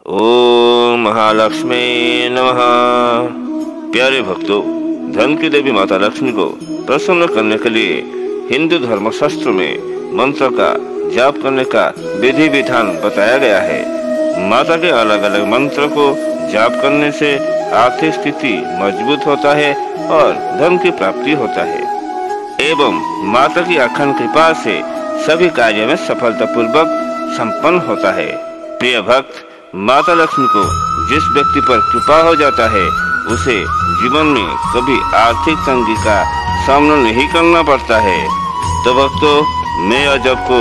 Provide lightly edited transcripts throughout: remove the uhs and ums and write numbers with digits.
ओम महालक्ष्मी नमः। प्यारे भक्तों, धन की देवी माता लक्ष्मी को प्रसन्न करने के लिए हिंदू धर्म शास्त्र में मंत्र का जाप करने का विधि विधान बताया गया है। माता के अलग अलग मंत्र को जाप करने से आर्थिक स्थिति मजबूत होता है और धन की प्राप्ति होता है एवं माता की अखंड कृपा से सभी कार्यों में सफलतापूर्वक संपन्न होता है। प्रिय भक्त, माता लक्ष्मी को जिस व्यक्ति पर कृपा हो जाता है उसे जीवन में कभी आर्थिक तंगी का सामना नहीं करना पड़ता है। तो भक्तों, मैं आज आपको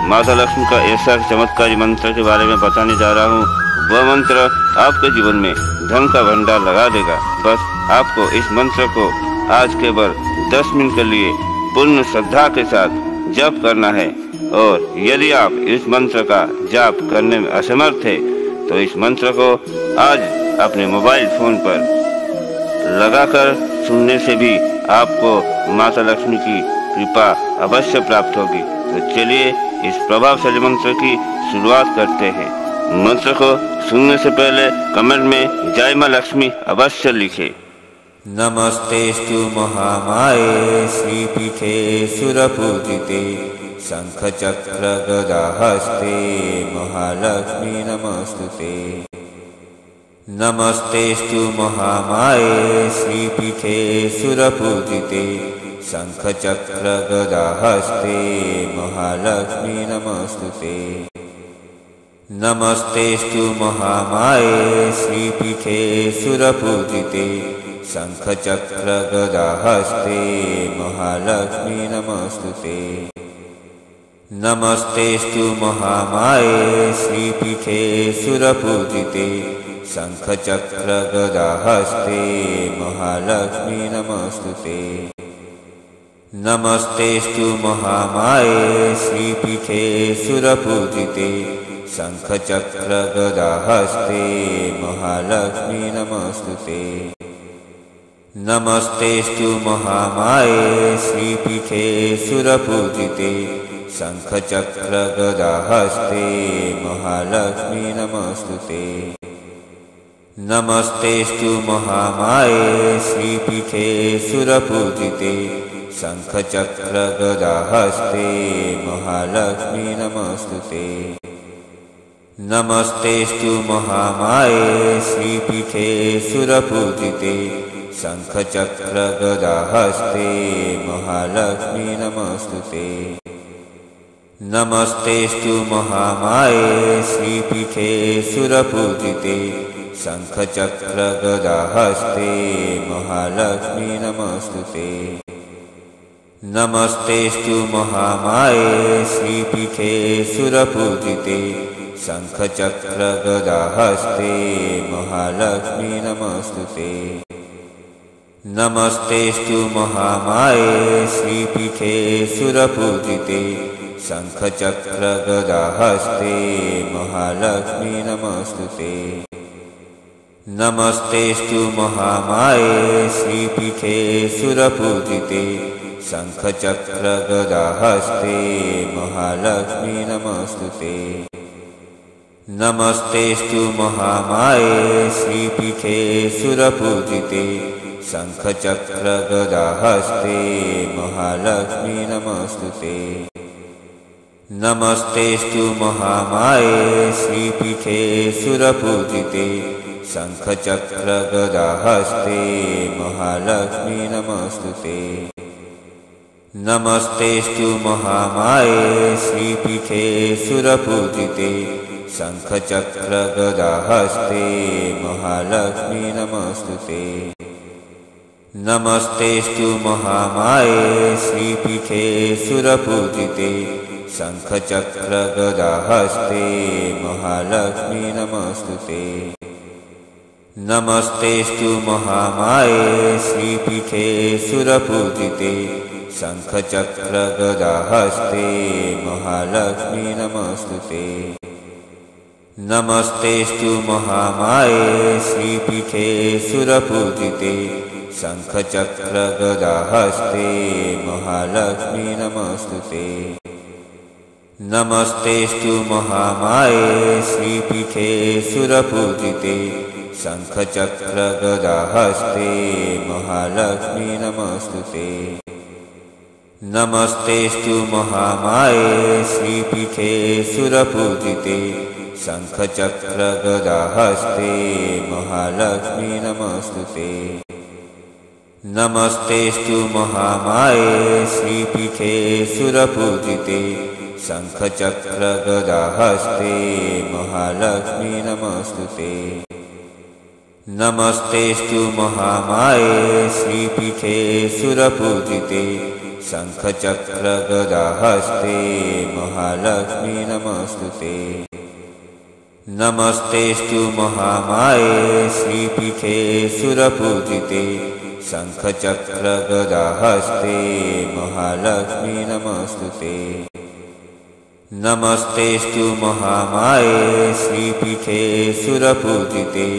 माता लक्ष्मी का ऐसा चमत्कारी मंत्र के बारे में बताने जा रहा हूँ। वह मंत्र आपके जीवन में धन का भंडार लगा देगा। बस आपको इस मंत्र को आज केवल 10 मिनट के लिए पूर्ण श्रद्धा के साथ जप करना है। और यदि आप इस मंत्र का जाप करने में असमर्थ है तो इस मंत्र को आज अपने मोबाइल फोन पर लगाकर सुनने से भी आपको माता लक्ष्मी की कृपा अवश्य प्राप्त होगी। तो चलिए इस प्रभावशाली मंत्र की शुरुआत करते हैं। मंत्र को सुनने से पहले कमेंट में जय मां लक्ष्मी अवश्य लिखें। नमस्तेस्तु महामाये श्रीपीठे सुरपूजिते शंखचक्र गदाहस्ते महालक्ष्मी नमस्तुते। नमस्तेस्तु महामाये श्रीपीठे सुरपूजिते शंखचक्र गदाहस्ते महालक्ष्मी नमस्तुते। नमस्तेस्तु महामाये श्रीपीठे सुरपूजिते शंखचक्र गदाहस्ते महालक्ष्मी नमस्तुते। नमस्तेस्तु महामाये श्रीपीठे सुरपूजिते शंखचक्र गदाहस्ते महालक्ष्मी नमस्तुते। नमस्तेस्तु महामाये श्रीपीठे सुरपूजिते शंखचक्र गदाहस्ते महालक्ष्मी नमस्तुते। नमस्तेस्तु महामाये श्रीपीठे सुरपूजिते शंखचक्र गदाहस्ते महालक्ष्मी नमस्तुते। नमस्तेस्तु महामाये श्रीपीठे सुरपूजिते शंखचक्र गदाहस्ते महालक्ष्मी नमस्तुते। नमस्तेस्तु महामाये श्रीपीठे सुरपूजिते शंखचक्र गदाहस्ते महालक्ष्मी नमस्तुते। नमस्तेस्तु महामाये श्रीपीठे सुरपूजिते शंखचक्र गदाहस्ते महालक्ष्मी नमस्तुते। नमस्तेस्तु महामाये श्रीपीठे सुरपूजिते शंखचक्र गदाहस्ते महालक्ष्मी नमस्तुते। नमस्तेस्तु महामाये श्रीपीठे सुरपूजिते शंखचक्र गदाहस्ते महालक्ष्मी नमस्तुते। नमस्तेस्तु महामाये श्रीपीठे सुरपूजिते शंखचक्र गदाहस्ते महालक्ष्मी नमस्तुते। नमस्तेस्तु महामाये श्रीपीठे सुरपूजिते शंखचक्र गदाहस्ते महालक्ष्मी नमस्तुते। नमस्तेस्तु महामाये श्रीपीठे सुरपूजिते शंखचक्र गदाहस्ते महालक्ष्मी नमस्तुते। नमस्तेस्तु महामाये श्रीपीठे सुरपूजिते शंखचक्र गदाहस्ते महालक्ष्मी नमस्तुते। नमस्तेस्तु महामाये श्रीपीठे सुरपूजिते शंखचक्र गदाहस्ते महालक्ष्मी नमस्तुते। नमस्तेस्तु महामाये श्रीपीठे सुरपूजिते शंखचक्र गदाहस्ते महालक्ष्मी नमस्तुते। नमस्तेस्तु महामाये श्रीपीठे सुरपूजिते शंखचक्र गदाहस्ते महालक्ष्मी नमस्तुते। नमस्तेस्तु महामाये श्रीपीठे सुरपूजिते शङ्खचक्रगदाहस्ते महालक्ष्मी नमस्तुते। नमस्तेस्तु महामाये श्रीपीठे सुरपूजिते शङ्खचक्रगदाहस्ते महालक्ष्मी नमस्तुते। नमस्तेस्तु महामाये श्रीपीठे सुरपूजिते शङ्खचक्रगदाहस्ते महालक्ष्मी नमस्तुते। नमस्तेस्तु महामाये श्रीपीठे सुरपूजिते शङ्खचक्रगदाहस्ते महालक्ष्मी नमस्तुते। नमस्तेस्तु महामाये श्रीपीठे सुरपूजिते शङ्खचक्रगदाहस्ते महालक्ष्मी नमस्तुते। नमस्तेस्तु महामाये श्रीपीठे सुरपूजिते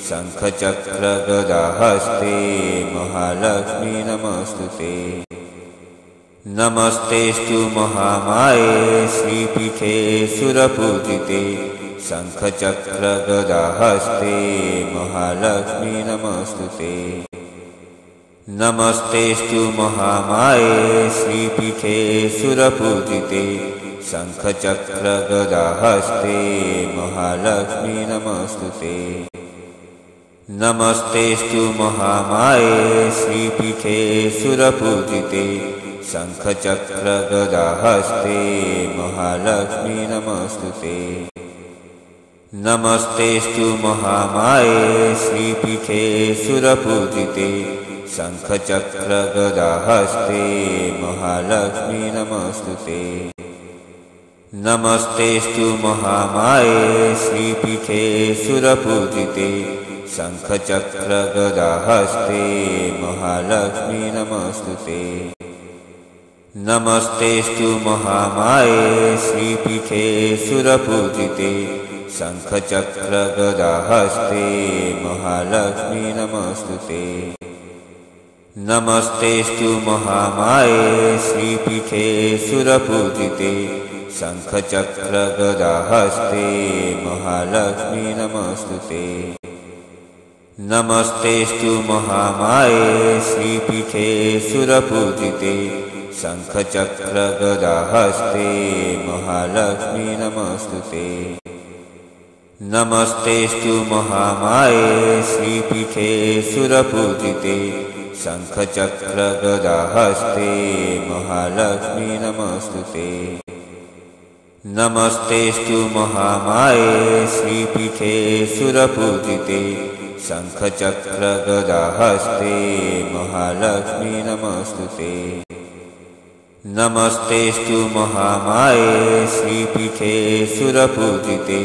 शङ्खचक्रगदाहस्ते महालक्ष्मी नमस्तुते। नमस्तेस्तु महामाये श्रीपीठे सुरपूजिते शङ्खचक्रगदाहस्ते महालक्ष्मी नमस्तुते। नमस्तेस्तु महामाये श्रीपीठे सुरपूजिते शङ्खचक्रगदाहस्ते महालक्ष्मी नमस्तुते। नमस्तेस्तु महामाये श्रीपीठे सुरपूजिते शङ्खचक्रगदाहस्ते महालक्ष्मी नमस्तुते। नमस्तेस्तु महामाये श्रीपीठे सुरपूजिते शङ्खचक्रगदाहस्ते महालक्ष्मी नमस्तुते। नमस्तेस्तु महामाये श्रीपीठे सुरपूजिते शङ्खचक्रगदाहस्ते महालक्ष्मी नमस्तुते। नमस्तेस्तु महामाये श्रीपीठे सुरपूजिते शङ्खचक्रगदाहस्ते महालक्ष्मी नमस्तुते। नमस्तेस्तु महामाये श्रीपीठे सुरपूजिते शङ्खचक्रगदाहस्ते महालक्ष्मी नमस्तुते। नमस्तेस्तु महामाये श्रीपीठे सुरपूजिते शङ्खचक्रगदाहस्ते महालक्ष्मी नमस्तुते। नमस्तेस्तु महामाये श्रीपीठे सुरपूजिते शङ्खचक्रगदाहस्ते महालक्ष्मी नमस्तुते। नमस्तेस्तु महामाये श्रीपीठे सुरपूजिते शङ्खचक्रगदाहस्ते महालक्ष्मी नमस्तुते। नमस्तेस्तु महामाये श्रीपीठे सुरपूजिते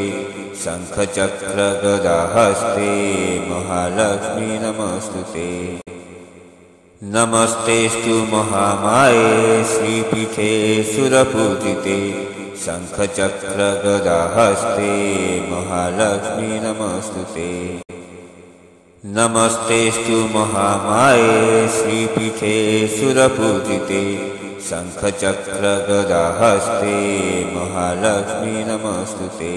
शङ्खचक्रगदाहस्ते महालक्ष्मी नमस्तुते। नमस्तेस्तु महामाये श्रीपीठे सुरपूजिते शङ्खचक्रगदाहस्ते महालक्ष्मी नमस्तुते। नमस्तेस्तु महामाये श्रीपीठे सुरपूजिते शङ्खचक्रगदाहस्ते महालक्ष्मी नमस्तुते।